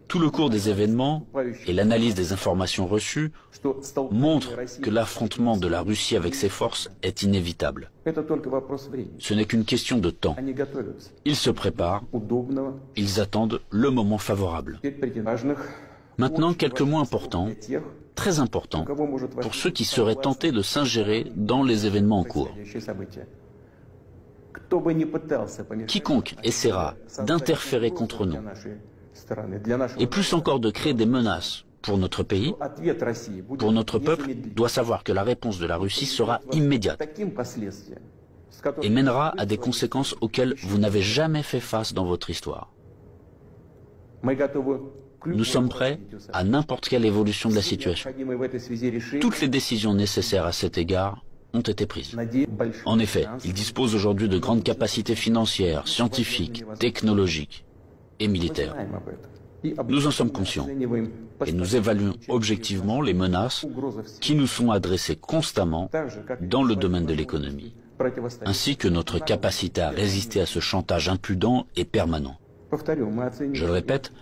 Tout le cours des événements et l'analyse des informations reçues montrent que l'affrontement de la Russie avec ses forces est inévitable. Ce n'est qu'une question de temps. Ils se préparent, ils attendent le moment favorable. Maintenant, quelques mots importants, très importants, pour ceux qui seraient tentés de s'ingérer dans les événements en cours. Quiconque essaiera d'interférer contre nous, et plus encore de créer des menaces pour notre pays, pour notre peuple, doit savoir que la réponse de la Russie sera immédiate et mènera à des conséquences auxquelles vous n'avez jamais fait face dans votre histoire. Nous sommes prêts à n'importe quelle évolution de la situation. Toutes les décisions nécessaires à cet égard ont été prises. En effet, ils disposent aujourd'hui de grandes capacités financières, scientifiques, technologiques et militaires. Nous en sommes conscients et nous évaluons objectivement les menaces qui nous sont adressées constamment dans le domaine de l'économie, ainsi que notre capacité à résister à ce chantage impudent et permanent. Je le répète,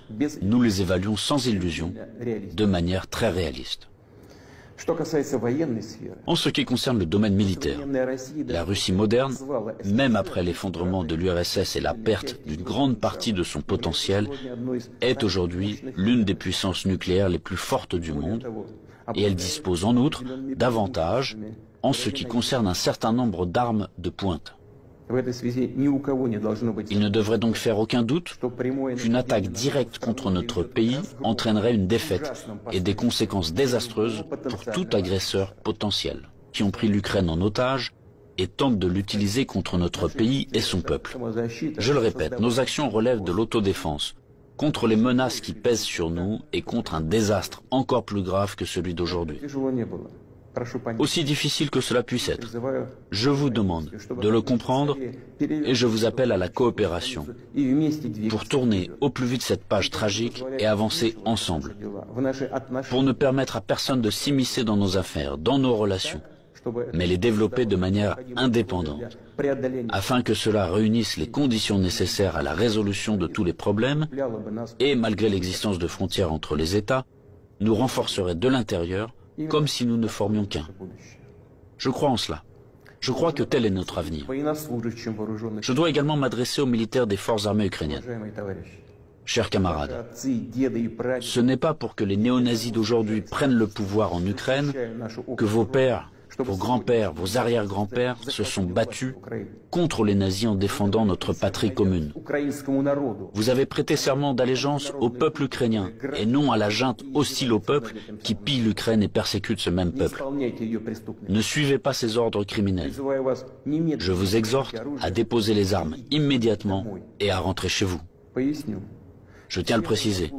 nous les évaluons sans illusion, de manière très réaliste. En ce qui concerne le domaine militaire, la Russie moderne, même après l'effondrement de l'URSS et la perte d'une grande partie de son potentiel, est aujourd'hui l'une des puissances nucléaires les plus fortes du monde, et elle dispose en outre d'avantages en ce qui concerne un certain nombre d'armes de pointe. Il ne devrait donc faire aucun doute qu'une attaque directe contre notre pays entraînerait une défaite et des conséquences désastreuses pour tout agresseur potentiel qui ont pris l'Ukraine en otage et tentent de l'utiliser contre notre pays et son peuple. Je le répète, nos actions relèvent de l'autodéfense, contre les menaces qui pèsent sur nous et contre un désastre encore plus grave que celui d'aujourd'hui. Aussi difficile que cela puisse être, je vous demande de le comprendre et je vous appelle à la coopération pour tourner au plus vite cette page tragique et avancer ensemble, pour ne permettre à personne de s'immiscer dans nos affaires, dans nos relations, mais les développer de manière indépendante, afin que cela réunisse les conditions nécessaires à la résolution de tous les problèmes et, malgré l'existence de frontières entre les États, nous renforcerait de l'intérieur comme si nous ne formions qu'un. Je crois en cela. Je crois que tel est notre avenir. Je dois également m'adresser aux militaires des forces armées ukrainiennes. Chers camarades, ce n'est pas pour que les néo-nazis d'aujourd'hui prennent le pouvoir en Ukraine que vos pères, vos grands-pères, vos arrière-grands-pères se sont battus contre les nazis en défendant notre patrie commune. Vous avez prêté serment d'allégeance au peuple ukrainien et non à la junte hostile au peuple qui pille l'Ukraine et persécute ce même peuple. Ne suivez pas ces ordres criminels. Je vous exhorte à déposer les armes immédiatement et à rentrer chez vous. Je tiens à le préciser,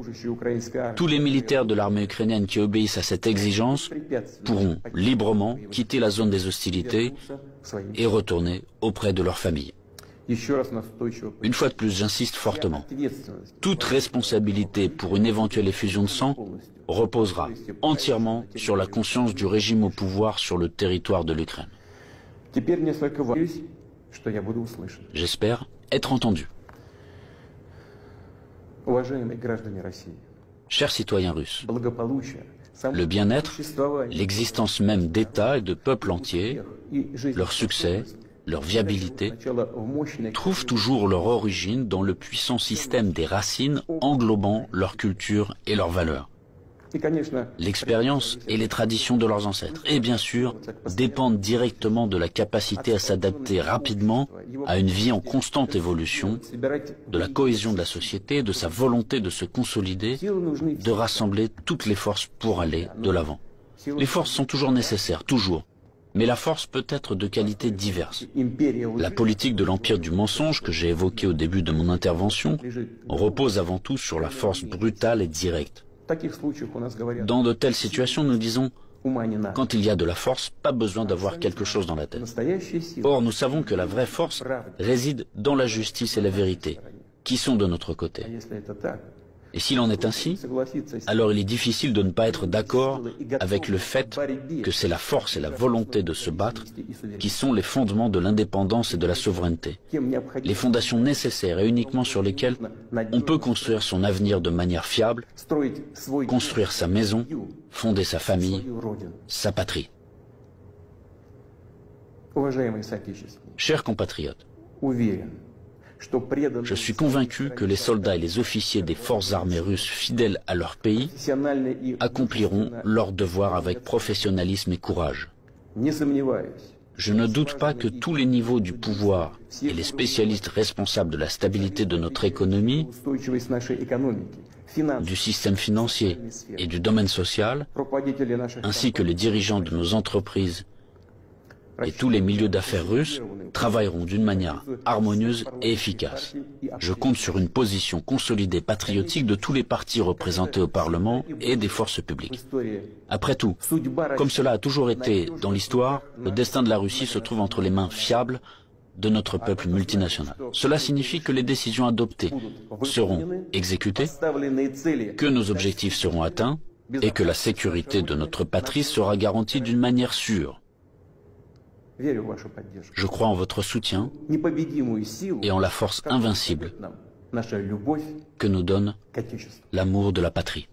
tous les militaires de l'armée ukrainienne qui obéissent à cette exigence pourront librement quitter la zone des hostilités et retourner auprès de leur famille. Une fois de plus, j'insiste fortement, toute responsabilité pour une éventuelle effusion de sang reposera entièrement sur la conscience du régime au pouvoir sur le territoire de l'Ukraine. J'espère être entendu. Chers citoyens russes, le bien-être, l'existence même d'États et de peuples entiers, leur succès, leur viabilité, trouvent toujours leur origine dans le puissant système des racines englobant leur culture et leurs valeurs. L'expérience et les traditions de leurs ancêtres, et bien sûr, dépendent directement de la capacité à s'adapter rapidement à une vie en constante évolution, de la cohésion de la société, de sa volonté de se consolider, de rassembler toutes les forces pour aller de l'avant. Les forces sont toujours nécessaires, toujours. Mais la force peut être de qualités diverses. La politique de l'empire du mensonge que j'ai évoquée au début de mon intervention repose avant tout sur la force brutale et directe. Dans de telles situations, nous disons, quand il y a de la force, pas besoin d'avoir quelque chose dans la tête. Or, nous savons que la vraie force réside dans la justice et la vérité, qui sont de notre côté. Et s'il en est ainsi, alors il est difficile de ne pas être d'accord avec le fait que c'est la force et la volonté de se battre qui sont les fondements de l'indépendance et de la souveraineté, les fondations nécessaires et uniquement sur lesquelles on peut construire son avenir de manière fiable, construire sa maison, fonder sa famille, sa patrie. Chers compatriotes, je suis convaincu que les soldats et les officiers des forces armées russes fidèles à leur pays accompliront leur devoir avec professionnalisme et courage. Je ne doute pas que tous les niveaux du pouvoir et les spécialistes responsables de la stabilité de notre économie, du système financier et du domaine social, ainsi que les dirigeants de nos entreprises et tous les milieux d'affaires russes travailleront d'une manière harmonieuse et efficace. Je compte sur une position consolidée patriotique de tous les partis représentés au Parlement et des forces publiques. Après tout, comme cela a toujours été dans l'histoire, le destin de la Russie se trouve entre les mains fiables de notre peuple multinational. Cela signifie que les décisions adoptées seront exécutées, que nos objectifs seront atteints et que la sécurité de notre patrie sera garantie d'une manière sûre. Je crois en votre soutien et en la force invincible que nous donne l'amour de la patrie.